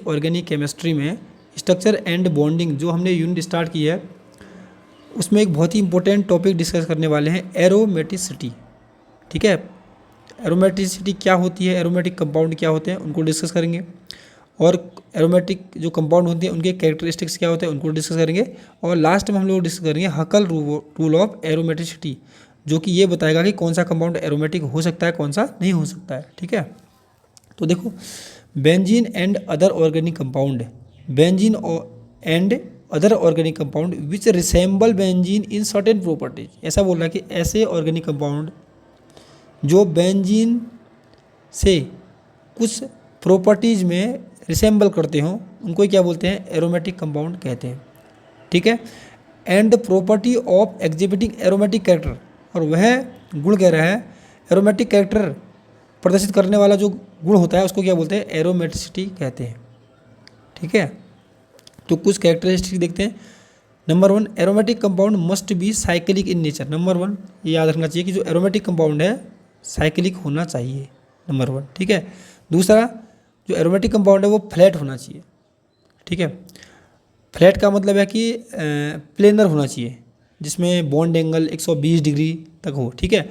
Organic chemistry में structure and bonding जो हमने यूनिट स्टार्ट की है उसमें एक बहुत ही इंपॉर्टेंट टॉपिक डिस्कस करने वाले हैं, एरोमेटिसिटी। ठीक है, एरोमेटिसिटी क्या होती है, एरोमेटिक कंपाउंड क्या होते हैं उनको डिस्कस करेंगे, और एरोमेटिक जो कंपाउंड होते हैं उनके कैरेक्टरिस्टिक्स क्या होते हैं उनको डिस्कस करेंगे, और लास्ट में हम लोग डिस्कस करेंगे हकल रूल ऑफ एरोमेटिसिटी, जो कि ये बताएगा कि कौन सा कंपाउंड एरोमेटिक हो सकता है कौन सा नहीं हो सकता है। ठीक है, तो देखो benzene and other organic compound, benzene and other organic compound which resemble benzene in certain properties, ऐसा बोल रहा है कि ऐसे ऑर्गेनिक कंपाउंड जो बेंजीन से कुछ प्रॉपर्टीज में रिसेंबल करते हों उनको क्या बोलते हैं, एरोमेटिक कंपाउंड कहते हैं। ठीक है, and the property of exhibiting aromatic character, और वह गुण कह रहा है एरोमेटिक कैरेक्टर प्रदर्शित करने वाला जो गुण होता है उसको क्या बोलते हैं, एरोमेटिसिटी कहते हैं। ठीक है, तो कुछ कैरेक्टरिस्टिक देखते हैं। Number 1, aromatic compound must be cyclic in nature. Number 1 ये याद रखना चाहिए कि जो एरोमेटिक कंपाउंड है साइक्लिक होना चाहिए, नंबर 1। ठीक है, दूसरा जो एरोमेटिक कंपाउंड है वो फ्लैट होना चाहिए। ठीक है, फ्लैट का मतलब है कि प्लेनर होना चाहिए जिसमें बॉन्ड एंगल 120 डिग्री तक हो। ठीक है,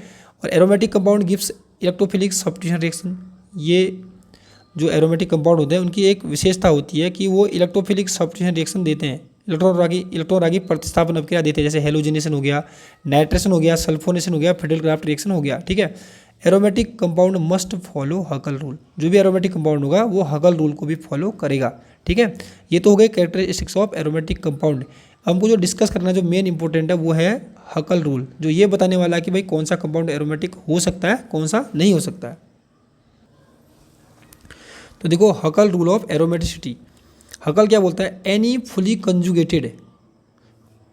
और aromatic compound gives electrophilic substitution reaction, ये जो एरोमेटिक कंपाउंड होते हैं उनकी एक विशेषता होती है कि वो इलेक्ट्रोफिलिक सब्स्टिट्यूशन रिएक्शन देते हैं, इलेक्ट्रॉन रागी प्रतिस्थापन अभिक्रिया देते हैं, जैसे हेलोजिनेशन हो गया, नाइट्रेशन हो गया, सल्फोनेशन हो गया, फिडेलक्राफ्ट रिएक्शन हो गया। ठीक है, aromatic compound must follow हकल rule, जो भी एरोमेटिक कंपाउंड होगा वो हकल रूल को भी फॉलो करेगा। ठीक है, ये तो हो गए कैरेक्टरिस्टिक्स ऑफ एरोमेटिक कंपाउंड। हमको जो डिस्कस करना जो मेन इंपॉर्टेंट है वो है हकल रूल, जो ये बताने वाला है कि भाई कौन सा कंपाउंड एरोमेटिक हो सकता है कौन सा नहीं हो सकता है। तो देखो Huckel rule of aromaticity, Huckel क्या बोलता है, any fully conjugated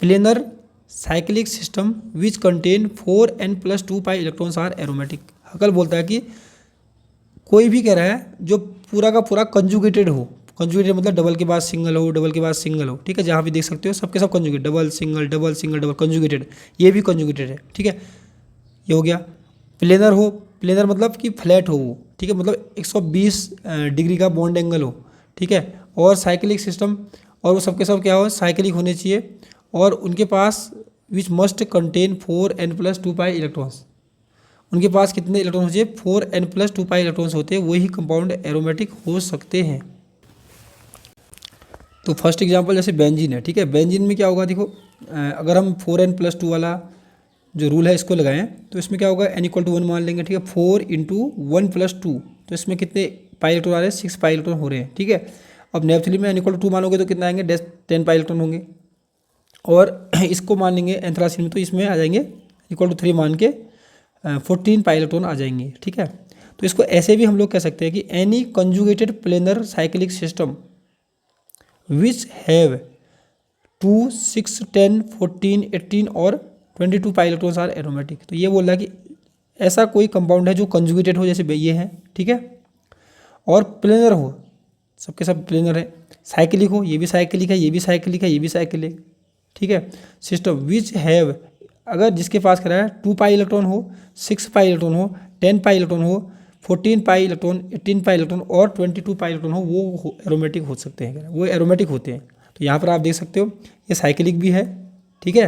planar cyclic system which contain 4n+2 pi electrons are aromatic. Huckel बोलता है कि कोई भी कह रहा है जो पूरा का पूरा कंजुगेटेड हो, कंजुगेटेड मतलब डबल के बाद सिंगल हो, डबल के बाद सिंगल हो। ठीक है, जहाँ भी देख सकते हो सबके सब conjugate, double single double single double conjugated, ये भी कंजुगेटेड है। ठीक है, ये हो गया। प्लेनर हो, प्लेनर मतलब कि फ्लैट हो वो। ठीक है, मतलब 120 डिग्री का बॉन्ड एंगल हो। ठीक है, और साइक्लिक सिस्टम, और वो सबके सब क्या हो, साइक्लिक होने चाहिए, और उनके पास which must contain 4n+2 pi electrons, उनके पास कितने इलेक्ट्रॉन हो चाहिए, 4n+2 पाई इलेक्ट्रॉन्स होते हैं, वही कंपाउंड एरोमेटिक हो सकते हैं। तो फर्स्ट एग्जांपल जैसे बेंजीन है। ठीक है, बेंजीन में क्या होगा, देखो अगर हम 4n+2 वाला जो रूल है इसको लगाएं तो इसमें क्या होगा, n=1 मान लेंगे। ठीक है, 4 × 1+2, तो इसमें कितने पाई इलेक्ट्रॉन आ रहे हैं, 6 पाई इलेक्ट्रॉन हो रहे हैं। ठीक है, अब नेपथलीन में n=2 मानोगे तो कितना आएंगे, 10 पाई इलेक्ट्रॉन होंगे, और इसको मान लेंगे एंथ्रासीन में तो इसमें आ जाएंगे =3 मान के 14 पाई इलेक्ट्रॉन आ जाएंगे। ठीक है, तो इसको ऐसे भी हम लोग कह सकते हैं कि any conjugated planar cyclic system which have 2, 6, 10, 14, 18 और 22 पाई इलेक्ट्रॉन्स आर एरोमेटिक। तो ये बोल रहा है कि ऐसा कोई कंपाउंड है जो कंजुगेटेड हो, जैसे ये है। ठीक है, और प्लेनर हो, सबके सब प्लेनर है, साइक्लिक हो, ये भी साइक्लिक है, ये भी साइक्लिक है, ये भी साइक्लिक। ठीक है, सिस्टम विच हैव, अगर जिसके पास कह रहा है 2 पाई इलेक्ट्रॉन हो, 6 पाई इलेक्ट्रॉन हो, 10 पाई इलेक्ट्रॉन हो, 14 पाई इलेक्ट्रॉन, 18 पाई इलेक्ट्रॉन और 22 पाई इलेक्ट्रॉन हो, वो एरोमेटिक हो सकते हैं, वो एरोमेटिक होते हैं। तो यहाँ पर आप देख सकते हो ये साइक्लिक भी है। ठीक है,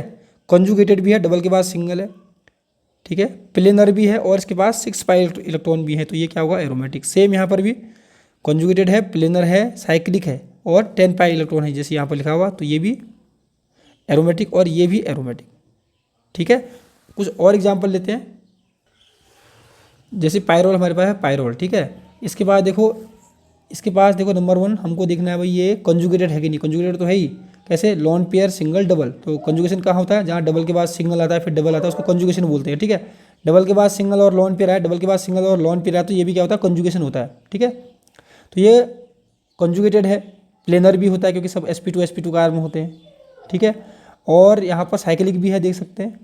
कंजुगेटेड भी है, डबल के बाद सिंगल है। ठीक है, प्लेनर भी है, और इसके पास 6 पाई इलेक्ट्रॉन भी है, तो ये क्या होगा, एरोमेटिक। सेम यहाँ पर भी कंजुगेटेड है, प्लेनर है, साइक्लिक है, और 10 पाई इलेक्ट्रॉन है जैसे यहाँ पर लिखा हुआ, तो ये भी एरोमेटिक और ये भी एरोमेटिक। ठीक है, कुछ और एग्जांपल लेते हैं, जैसे पायरोल हमारे पास है, पायरोल। ठीक है, इसके बाद देखो, इसके पास देखो नंबर 1 हमको देखना है भाई ये कंजुगेटेड है कि नहीं, कंजुगेटेड तो है ही। कैसे, लॉन पेयर सिंगल डबल, तो कंजुगेशन कहाँ होता है, जहाँ डबल के बाद सिंगल आता है फिर डबल आता है उसको कंजुगेशन बोलते हैं। ठीक है, डबल के बाद सिंगल और लॉन पेयर आया, डबल के बाद सिंगल और लॉन पेयर आया, तो ये भी क्या होता है, कंजुगेशन होता है। ठीक है, तो ये कंजुगेटेड है, प्लेनर भी होता है क्योंकि सब sp2 कार्बन होते हैं। ठीक है, और यहाँ पर साइक्लिक भी है, देख सकते हैं,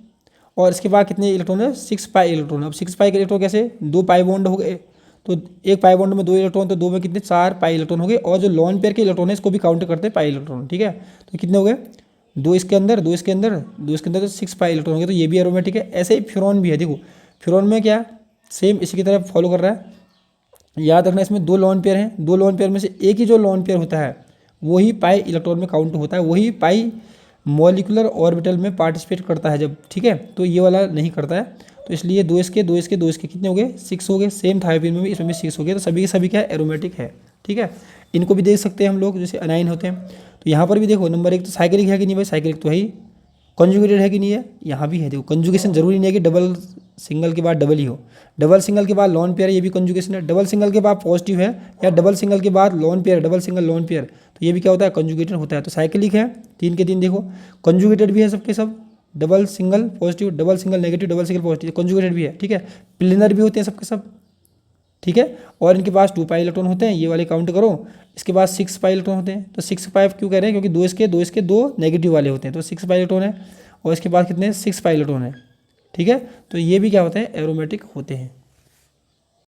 और इसके बाद कितने इलेक्ट्रॉन है, 6 पाई इलेक्ट्रॉन। अब 6 पाई के इलेक्ट्रॉन कैसे, 2 पाई बॉन्ड हो गए, तो एक पाई बॉन्ड में 2 इलेक्ट्रॉन, तो 2 में कितने, 4 पाई इलेक्ट्रॉन हो गए, और जो लॉन पेयर के इलेक्ट्रॉन है इसको भी काउंट करते हैं पाई इलेक्ट्रॉन। ठीक है, तो कितने हो गए, 2 इसके अंदर, 2 इसके अंदर, 2 इसके अंदर, तो 6 पाई इलेक्ट्रॉन हो गए, तो ये भी एरोमेटिक है। ऐसे ही फ्यूरॉन भी है, देखो फ्यूरॉन में क्या सेम इसी की तरह फॉलो कर रहा है, याद रखना इसमें 2 लोन पेयर हैं, 2 लोन पेयर में से एक ही जो लोन पेयर होता है वही पाई इलेक्ट्रॉन में काउंट होता है, वही पाई मॉलिकुलर ऑर्बिटल में पार्टिसिपेट करता है जब, ठीक है। तो ये वाला नहीं करता है, तो इसलिए 2 इसके 2 इसके 2 इसके कितने हो गए 6 हो गए। सेम थायोपीन में भी इसमें भी 6 हो गए, तो सभी के सभी क्या है एरोमेटिक है, ठीक है। इनको भी देख सकते हैं हम लोग, जैसे अनाइन होते हैं। तो यहाँ पर भी देखो नंबर 1 तो साइक्लिक है कि नहीं भाई, साइक्लिक तो है ही। कॉन्जुगेटेड है कि नहीं है, यहाँ भी है। देखो कंजुगेशन जरूरी नहीं है कि डबल सिंगल के बाद डबल ही हो, डबल सिंगल के बाद लॉन पेयर, ये भी कंजुगेशन है। डबल सिंगल के बाद पॉजिटिव है या डबल सिंगल के बाद lone pair, double single lone pair, तो ये भी क्या होता है कंजुगेटेड होता है। तो साइक्लिक है 3 के 3 देखो, कंजुगेटेड भी है सबके सब, double single positive, double single negative, double single positive, conjugated भी है, ठीक है। प्लेनर भी होते हैं सबके सब, ठीक है। और इनके पास 2 पाई इलेक्ट्रॉन होते हैं, ये वाले काउंट करो। इसके पास 6 पाई इलेक्ट्रॉन होते हैं। तो 6 पाई क्यों कह रहे हैं, क्योंकि 2 नेगेटिव वाले होते हैं, तो 6 पाई इलेक्ट्रॉन है। और इसके पास कितने 6 पाई इलेक्ट्रॉन है, ठीक है। तो ये भी क्या होते हैं एरोमेटिक होते हैं।